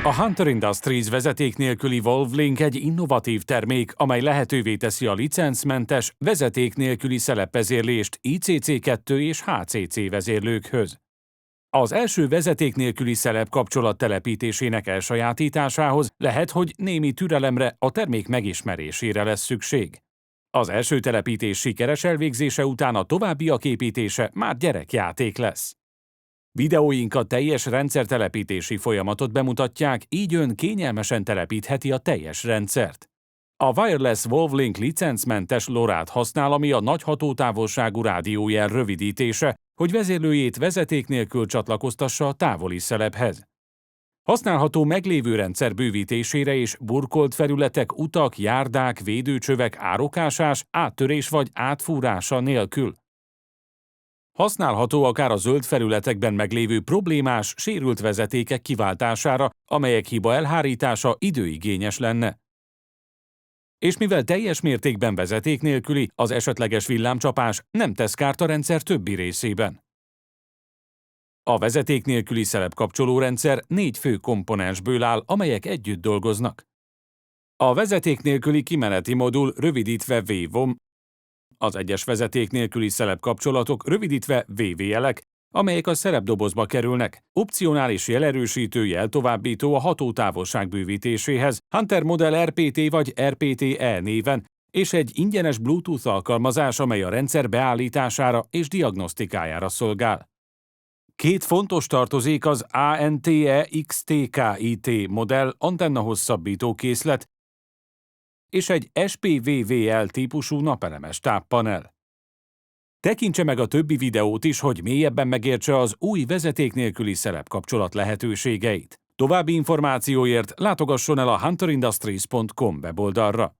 A Hunter Industries vezeték nélküli Wolvelink egy innovatív termék, amely lehetővé teszi a licencmentes, vezeték nélküli szelepvezérlést ICC2 és HCC vezérlőkhöz. Az első vezeték nélküli szelep kapcsolat telepítésének elsajátításához lehet, hogy némi türelemre, a termék megismerésére lesz szükség. Az első telepítés sikeres elvégzése után a továbbiak építése már gyerekjáték lesz. Videóink a teljes rendszertelepítési folyamatot bemutatják, így ön kényelmesen telepítheti a teljes rendszert. A Wireless Wolvelink licencmentes LoRa-t használ, ami a nagy hatótávolságú rádiójel rövidítése, hogy vezérlőjét vezeték nélkül csatlakoztassa a távoli szelephez. Használható meglévő rendszer bővítésére és burkolt felületek, utak, járdák, védőcsövek árokásás, áttörés vagy átfúrása nélkül. Használható akár a zöld felületekben meglévő problémás, sérült vezetékek kiváltására, amelyek hiba elhárítása időigényes lenne. És mivel teljes mértékben vezeték nélküli, az esetleges villámcsapás nem tesz kárt a rendszer többi részében. A vezeték nélküli szelepkapcsolórendszer 4 fő komponensből áll, amelyek együtt dolgoznak. A vezeték nélküli kimeneti modul, rövidítve VVOM, az egyes vezeték nélküli szelepkapcsolatok, rövidítve VVL-ek, amelyek a szerepdobozba kerülnek, opcionális jelerősítő, jeltovábbító a hatótávolság bővítéséhez, Hunter Model RPT vagy RPT-E néven, és egy ingyenes Bluetooth alkalmazás, amely a rendszer beállítására és diagnosztikájára szolgál. 2 fontos tartozék az ANTE XTKIT modell antenna hosszabbító készlet és egy SPVVL típusú napelemes táppanel. Tekintse meg a többi videót is, hogy mélyebben megértse az új vezeték nélküli szelepkapcsolat lehetőségeit. További információért látogasson el a hunterindustries.com weboldalra.